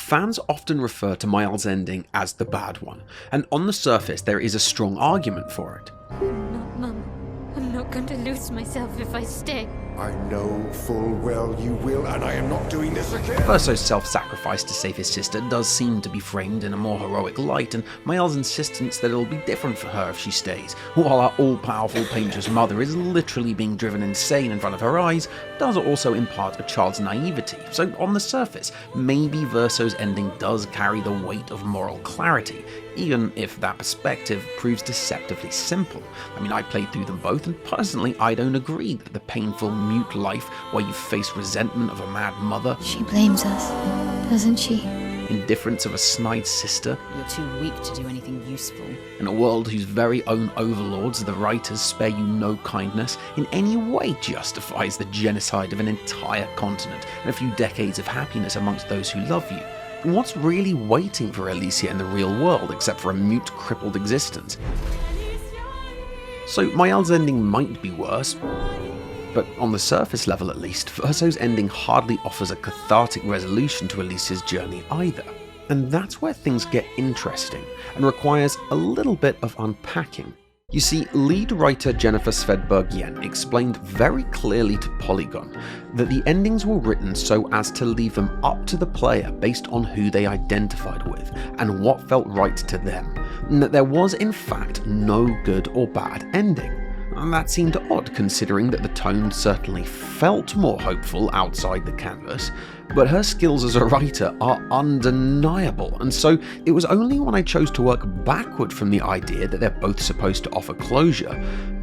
Fans often refer to Maelle's ending as the bad one, and on the surface there is a strong argument for it. I'm not going to lose myself if I stay. I know full well you will, and I am not doing this again. Verso's self-sacrifice to save his sister does seem to be framed in a more heroic light, and Maelle's insistence that it'll be different for her if she stays, while our all-powerful painter's mother is literally being driven insane in front of her eyes, does also impart a child's naivety. So on the surface, maybe Verso's ending does carry the weight of moral clarity, even if that perspective proves deceptively simple. I mean, I played through them both, and personally I don't agree that the painful mute life where you face resentment of a mad mother, She blames us, doesn't she? indifference of a snide sister, You're too weak to do anything useful. in a world whose very own overlords, the writers, spare you no kindness, in any way justifies the genocide of an entire continent and a few decades of happiness amongst those who love you. What's really waiting for Alicia in the real world except for a mute, crippled existence? So Maelle's ending might be worse, but on the surface level at least, Verso's ending hardly offers a cathartic resolution to Alicia's journey either. And that's where things get interesting, and requires a little bit of unpacking. You see, lead writer Jennifer Svedberg-Yen explained very clearly to Polygon that the endings were written so as to leave them up to the player based on who they identified with and what felt right to them, and that there was in fact no good or bad ending. And that seemed odd considering that the tone certainly felt more hopeful outside the canvas, but her skills as a writer are undeniable, and so it was only when I chose to work backward from the idea that they're both supposed to offer closure,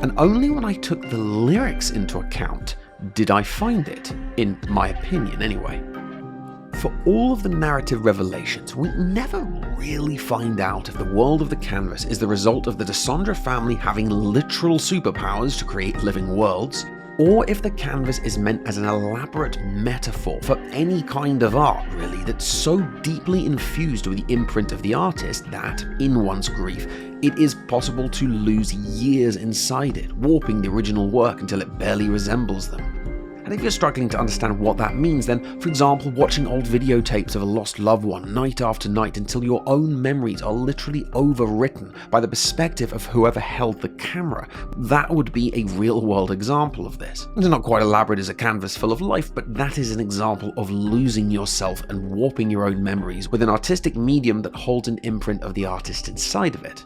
and only when I took the lyrics into account did I find it, in my opinion anyway. For all of the narrative revelations, we never really find out if the world of the canvas is the result of the Desandra family having literal superpowers to create living worlds, or if the canvas is meant as an elaborate metaphor for any kind of art, really, that's so deeply infused with the imprint of the artist that, in one's grief, it is possible to lose years inside it, warping the original work until it barely resembles them. And if you're struggling to understand what that means, then, for example, watching old videotapes of a lost loved one night after night until your own memories are literally overwritten by the perspective of whoever held the camera, that would be a real-world example of this. It's not quite elaborate as a canvas full of life, but that is an example of losing yourself and warping your own memories with an artistic medium that holds an imprint of the artist inside of it.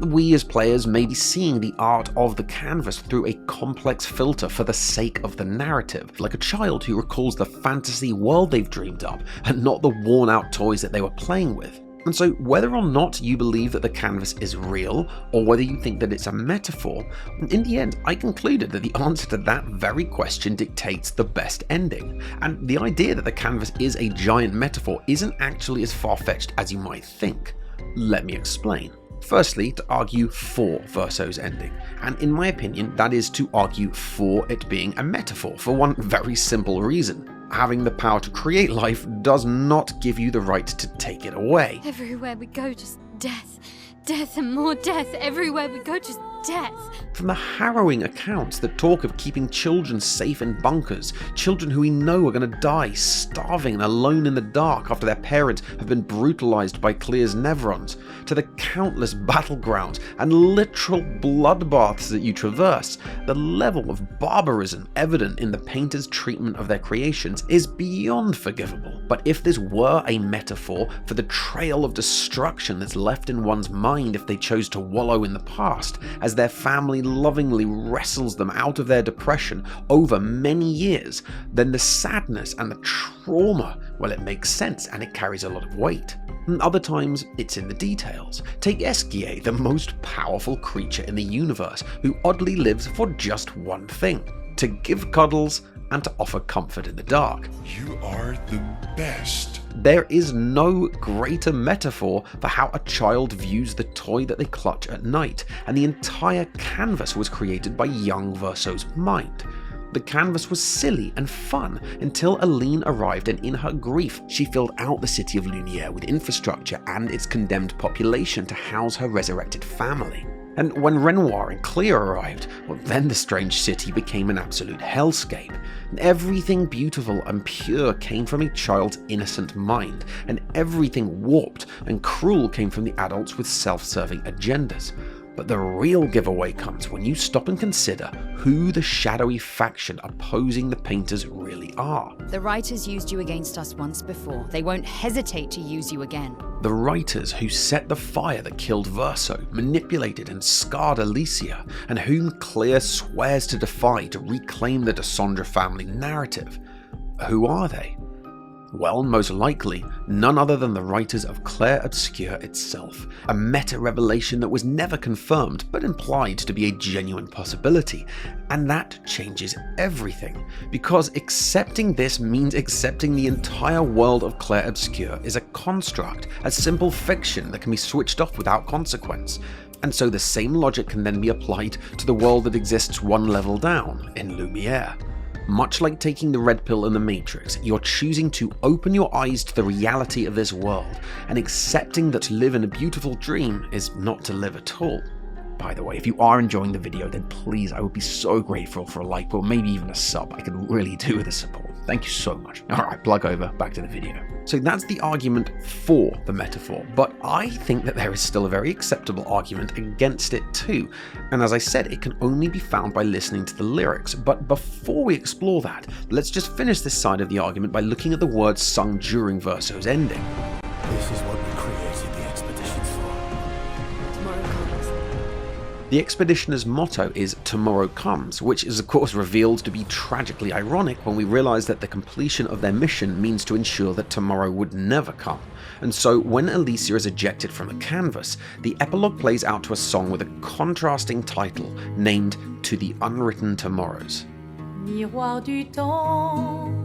We as players may be seeing the art of the canvas through a complex filter for the sake of the narrative, like a child who recalls the fantasy world they've dreamed up and not the worn out toys that they were playing with. And so whether or not you believe that the canvas is real, or whether you think that it's a metaphor, in the end I concluded that the answer to that very question dictates the best ending. And the idea that the canvas is a giant metaphor isn't actually as far-fetched as you might think. Let me explain. Firstly, to argue for Verso's ending, and in my opinion that is to argue for it being a metaphor for one very simple reason. Having the power to create life does not give you the right to take it away. Everywhere we go, just death. Death and more death. Everywhere we go, just death. From the harrowing accounts that talk of keeping children safe in bunkers, children who we know are going to die starving and alone in the dark after their parents have been brutalized by Clear's Nevrons, to the countless battlegrounds and literal bloodbaths that you traverse, the level of barbarism evident in the painter's treatment of their creations is beyond forgivable. But if this were a metaphor for the trail of destruction that's left in one's mind if they chose to wallow in the past, as their family lovingly wrestles them out of their depression over many years, then the sadness and the trauma, well, it makes sense and it carries a lot of weight. And other times, it's in the details. Take Esquier, the most powerful creature in the universe, who oddly lives for just one thing: to give cuddles and to offer comfort in the dark. You are the best. There is no greater metaphor for how a child views the toy that they clutch at night, and the entire canvas was created by young Verso's mind. The canvas was silly and fun until Aline arrived, and in her grief she filled out the city of Lumiere with infrastructure and its condemned population to house her resurrected family. And when Renoir and Cleo arrived, well, then the strange city became an absolute hellscape. Everything beautiful and pure came from a child's innocent mind, and everything warped and cruel came from the adults with self-serving agendas. But the real giveaway comes when you stop and consider who the shadowy faction opposing the painters really are. The writers used you against us once before. They won't hesitate to use you again. The writers who set the fire that killed Verso, manipulated and scarred Alicia, and whom Cleo swears to defy to reclaim the Descendre family narrative. Who are they? Well, most likely, none other than the writers of Clair Obscur itself, a meta-revelation that was never confirmed but implied to be a genuine possibility, and that changes everything, because accepting this means accepting the entire world of Clair Obscur is a construct, a simple fiction that can be switched off without consequence. And so the same logic can then be applied to the world that exists one level down, in Lumiere. Much like taking the red pill in the Matrix, you're choosing to open your eyes to the reality of this world, and accepting that to live in a beautiful dream is not to live at all. By the way, if you are enjoying the video, then please, I would be so grateful for a like or maybe even a sub. I could really do with the support. Thank you so much. Alright, plug over, back to the video. So that's the argument for the metaphor, but I think that there is still a very acceptable argument against it too. And as I said, it can only be found by listening to the lyrics. But before we explore that, let's just finish this side of the argument by looking at the words sung during Verso's ending. This is what we created the expeditions for. Tomorrow comes. The expeditioner's motto is "Tomorrow Comes," which is of course revealed to be tragically ironic when we realise that the completion of their mission means to ensure that tomorrow would never come. And so when Alicia is ejected from the canvas, the epilogue plays out to a song with a contrasting title named "To the Unwritten Tomorrows." Miroir du temps.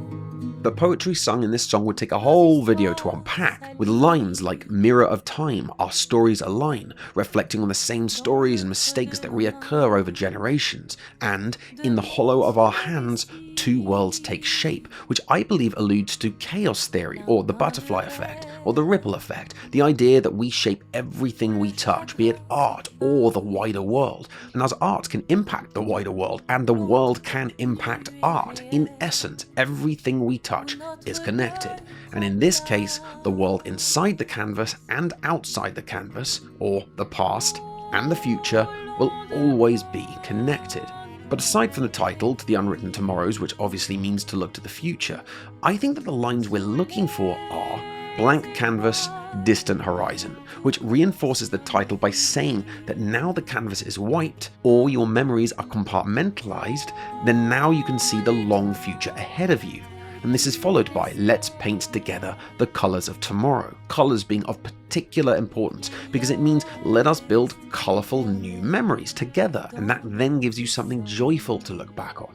The poetry sung in this song would take a whole video to unpack, with lines like "Mirror of time, our stories align," reflecting on the same stories and mistakes that reoccur over generations, and "In the hollow of our hands, two worlds take shape," which I believe alludes to chaos theory, or the butterfly effect, or the ripple effect, the idea that we shape everything we touch, be it art or the wider world. And as art can impact the wider world, and the world can impact art, in essence, everything we touch is connected. And in this case, the world inside the canvas and outside the canvas, or the past and the future, will always be connected. But aside from the title, "To the Unwritten Tomorrows," which obviously means to look to the future, I think that the lines we're looking for are "Blank canvas, distant horizon," which reinforces the title by saying that now the canvas is wiped, or your memories are compartmentalized, then now you can see the long future ahead of you. And this is followed by "Let's paint together the colors of tomorrow," colors being of particular importance because it means let us build colorful new memories together, and that then gives you something joyful to look back on.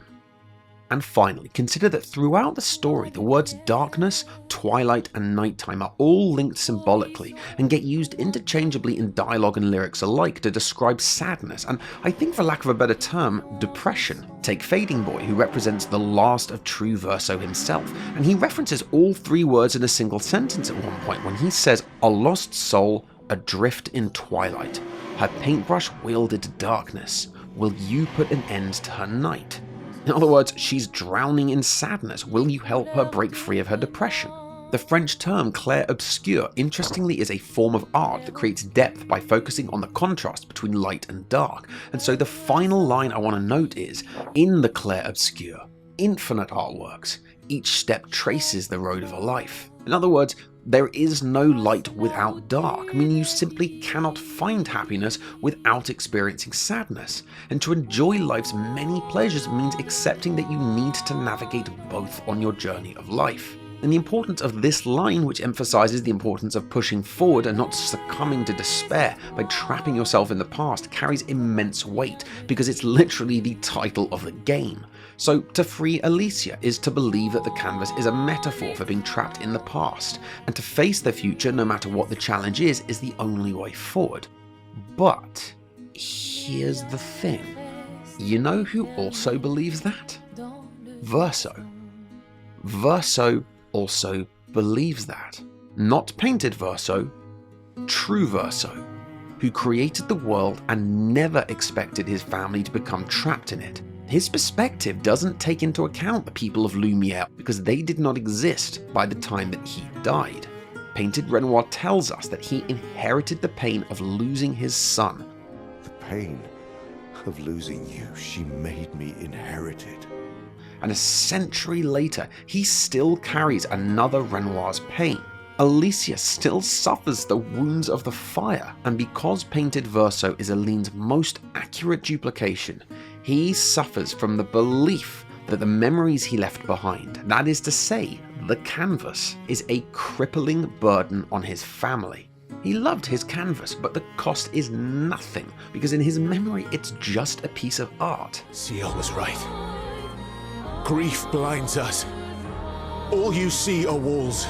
And finally, consider that throughout the story, the words darkness, twilight, and nighttime are all linked symbolically and get used interchangeably in dialogue and lyrics alike to describe sadness, and I think for lack of a better term, depression. Take Fading Boy, who represents the last of true Verso himself, and he references all three words in a single sentence at one point when he says, "A lost soul, adrift in twilight. Her paintbrush wielded darkness. Will you put an end to her night?" In other words, she's drowning in sadness. Will you help her break free of her depression? The French term clair obscur, interestingly, is a form of art that creates depth by focusing on the contrast between light and dark. And so the final line I want to note is, in the clair obscur, infinite artworks, each step traces the road of a life. In other words, there is no light without dark. I mean, you simply cannot find happiness without experiencing sadness. And to enjoy life's many pleasures means accepting that you need to navigate both on your journey of life. And the importance of this line, which emphasizes the importance of pushing forward and not succumbing to despair by trapping yourself in the past, carries immense weight because it's literally the title of the game. So to free Alicia is to believe that the canvas is a metaphor for being trapped in the past, and to face the future no matter what the challenge is the only way forward. But here's the thing. You know who also believes that? Verso. Verso also believes that. Not painted Verso, true Verso. who created the world and never expected his family to become trapped in it. His perspective doesn't take into account the people of Lumiere because they did not exist by the time that he died. Painted Renoir tells us that he inherited the pain of losing his son. The pain of losing you, she made me inherit it. And a century later, he still carries another Renoir's pain. Alicia still suffers the wounds of the fire, and because Painted Verso is Aline's most accurate duplication, he suffers from the belief that the memories he left behind, that is to say, the canvas, is a crippling burden on his family. He loved his canvas, but the cost is nothing, because in his memory it's just a piece of art. Ciel was right. Grief blinds us. All you see are walls.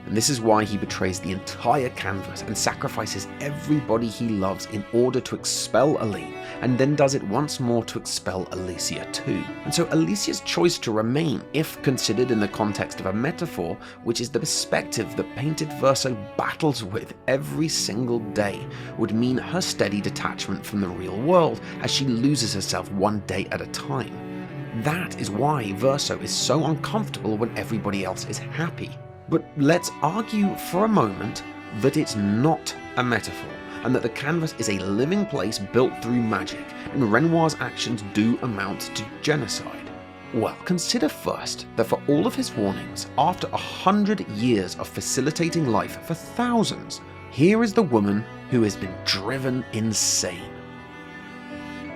And this is why he betrays the entire canvas and sacrifices everybody he loves in order to expel Aline, and then does it once more to expel Alicia too. And so Alicia's choice to remain, if considered in the context of a metaphor, which is the perspective that Painted Verso battles with every single day, would mean her steady detachment from the real world as she loses herself one day at a time. That is why Verso is so uncomfortable when everybody else is happy. But let's argue for a moment that it's not a metaphor, and that the canvas is a living place built through magic, and Renoir's actions do amount to genocide. Well, consider first that for all of his warnings, after 100 years of facilitating life for thousands, here is the woman who has been driven insane.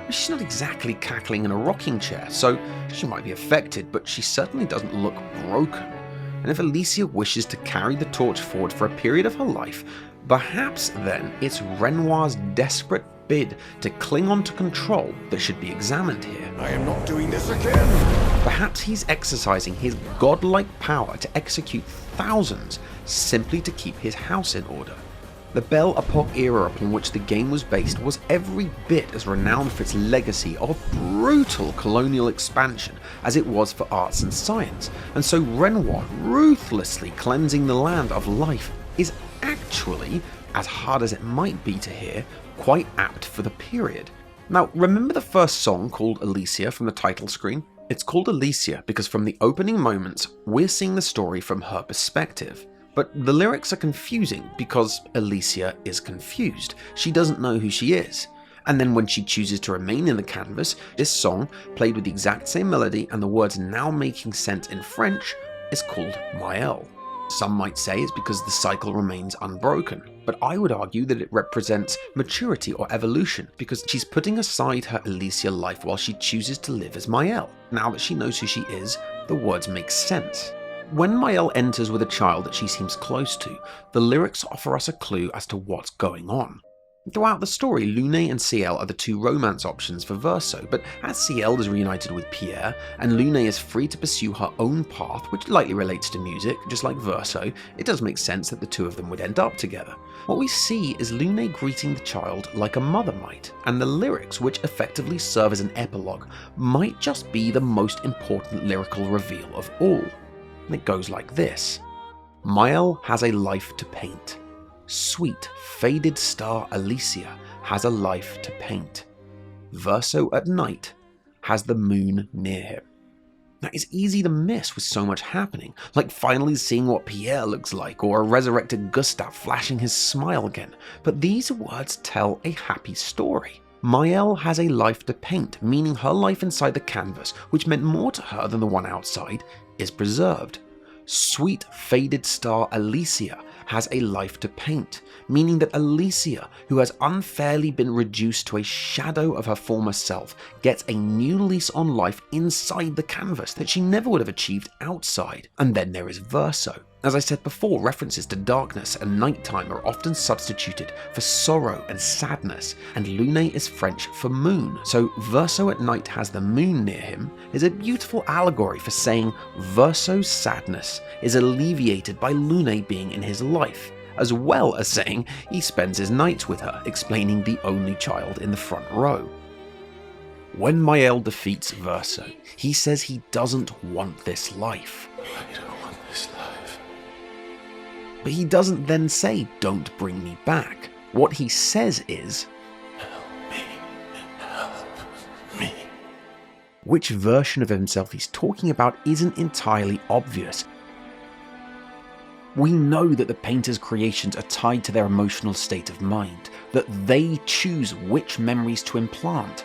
She's not exactly cackling in a rocking chair, so she might be affected, but she certainly doesn't look broken. And if Alicia wishes to carry the torch forward for a period of her life, perhaps then it's Renoir's desperate bid to cling on to control that should be examined here. I am not doing this again! Perhaps he's exercising his godlike power to execute thousands simply to keep his house in order. The Belle Epoque era upon which the game was based was every bit as renowned for its legacy of brutal colonial expansion as it was for arts and science, and so Renoir ruthlessly cleansing the land of life is actually, as hard as it might be to hear, quite apt for the period. Now, remember the first song called Alicia from the title screen? It's called Alicia because from the opening moments, we're seeing the story from her perspective. But the lyrics are confusing because Alicia is confused. She doesn't know who she is. And then when she chooses to remain in the canvas, this song, played with the exact same melody and the words now making sense in French, is called Maelle. Some might say it's because the cycle remains unbroken, but I would argue that it represents maturity or evolution because she's putting aside her Alicia life while she chooses to live as Maelle. Now that she knows who she is, the words make sense. When Maelle enters with a child that she seems close to, the lyrics offer us a clue as to what's going on. Throughout the story, Lune and Ciel are the two romance options for Verso, but as Ciel is reunited with Pierre, and Lune is free to pursue her own path, which lightly relates to music, just like Verso, it does make sense that the two of them would end up together. What we see is Lune greeting the child like a mother might, and the lyrics, which effectively serve as an epilogue, might just be the most important lyrical reveal of all. And it goes like this. Maelle has a life to paint. Sweet, faded star Alicia has a life to paint. Verso at night has the moon near him. That is easy to miss with so much happening, like finally seeing what Pierre looks like or a resurrected Gustave flashing his smile again. But these words tell a happy story. Maelle has a life to paint, meaning her life inside the canvas, which meant more to her than the one outside, is preserved. Sweet faded star Alicia has a life to paint, meaning that Alicia, who has unfairly been reduced to a shadow of her former self, gets a new lease on life inside the canvas that she never would have achieved outside. And then there is Verso. As I said before, references to darkness and nighttime are often substituted for sorrow and sadness, and Lune is French for moon, so Verso at night has the moon near him is a beautiful allegory for saying Verso's sadness is alleviated by Lune being in his life, as well as saying he spends his nights with her, explaining the only child in the front row. When Maelle defeats Verso, he says he doesn't want this life. I don't want this life. But he doesn't then say, "Don't bring me back." What he says is, Me. which version of himself he's talking about isn't entirely obvious. We know that the painter's creations are tied to their emotional state of mind, that they choose which memories to implant,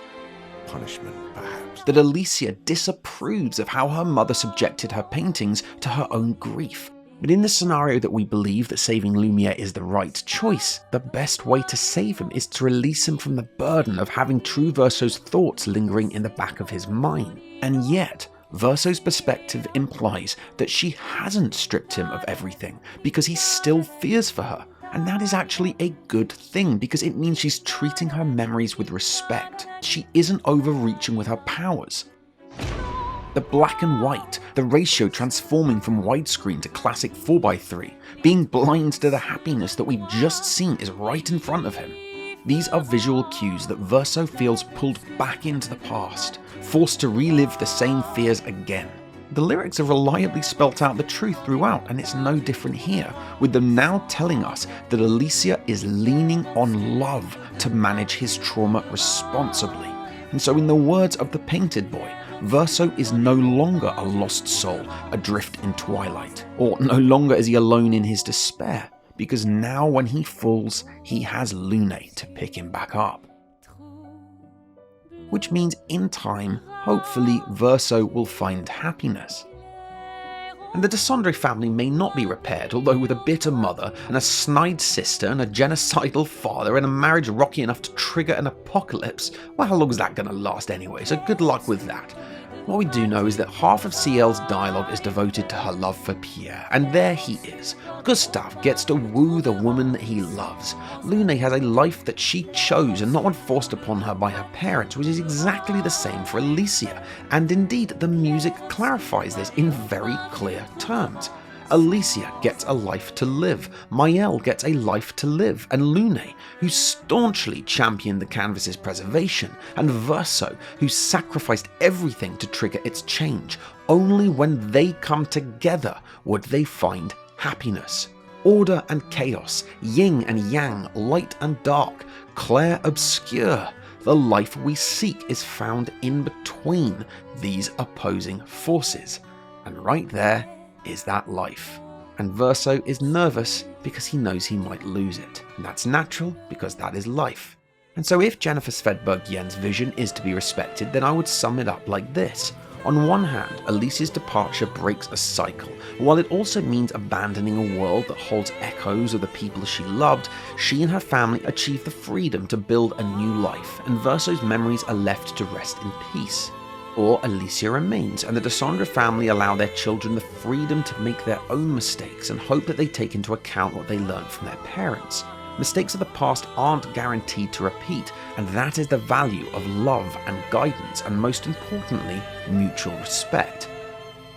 Punishment, perhaps. that Alicia disapproves of how her mother subjected her paintings to her own grief. But in the scenario that we believe that saving Lumiere is the right choice, the best way to save him is to release him from the burden of having true Verso's thoughts lingering in the back of his mind. And yet, Verso's perspective implies that she hasn't stripped him of everything because he still fears for her. And that is actually a good thing because it means she's treating her memories with respect. She isn't overreaching with her powers. The black and white, the ratio transforming from widescreen to classic 4:3, being blind to the happiness that we've just seen is right in front of him. These are visual cues that Verso feels pulled back into the past, forced to relive the same fears again. The lyrics have reliably spelt out the truth throughout, and it's no different here, with them now telling us that Alicia is leaning on love to manage his trauma responsibly. And so in the words of the painted boy, Verso is no longer a lost soul adrift in twilight, or no longer is he alone in his despair, because now when he falls, he has Lune to pick him back up. Which means in time, hopefully Verso will find happiness. And the Descendre family may not be repaired, although with a bitter mother, and a snide sister, and a genocidal father, and a marriage rocky enough to trigger an apocalypse, well, how long is that going to last anyway, so good luck with that. What we do know is that half of Ciel's dialogue is devoted to her love for Pierre, and there he is. Gustave gets to woo the woman that he loves. Lune has a life that she chose and not one forced upon her by her parents, which is exactly the same for Alicia, and indeed the music clarifies this in very clear terms. Alicia gets a life to live, Maelle gets a life to live, and Lune, who staunchly championed the canvas's preservation, and Verso, who sacrificed everything to trigger its change. Only when they come together would they find happiness. Order and chaos, yin and yang, light and dark, clair obscure. The life we seek is found in between these opposing forces. And right there is that life. And Verso is nervous because he knows he might lose it. And that's natural because that is life. And so if Jennifer Svedberg-Yen's vision is to be respected, then I would sum it up like this. On one hand, Alicia's departure breaks a cycle. While it also means abandoning a world that holds echoes of the people she loved, she and her family achieve the freedom to build a new life, and Verso's memories are left to rest in peace. Or Alicia remains, and the Descendre family allow their children the freedom to make their own mistakes and hope that they take into account what they learned from their parents. Mistakes of the past aren't guaranteed to repeat, and that is the value of love and guidance, and most importantly, mutual respect.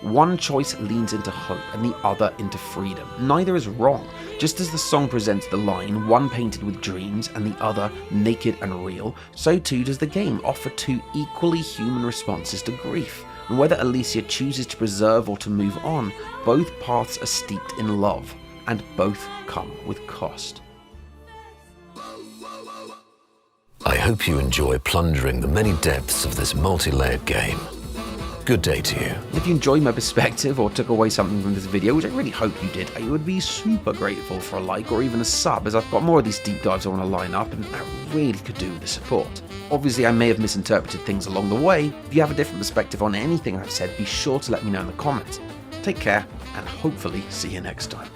One choice leans into hope and the other into freedom. Neither is wrong. Just as the song presents the line, one painted with dreams and the other naked and real, so too does the game offer two equally human responses to grief. And whether Alicia chooses to preserve or to move on, both paths are steeped in love, and both come with cost. I hope you enjoy plundering the many depths of this multi-layered game. Good day to you. If you enjoyed my perspective or took away something from this video, which I really hope you did, I would be super grateful for a like or even a sub, as I've got more of these deep dives I want to line up and I really could do with the support. Obviously I may have misinterpreted things along the way. If you have a different perspective on anything I've said, be sure to let me know in the comments. Take care and hopefully see you next time.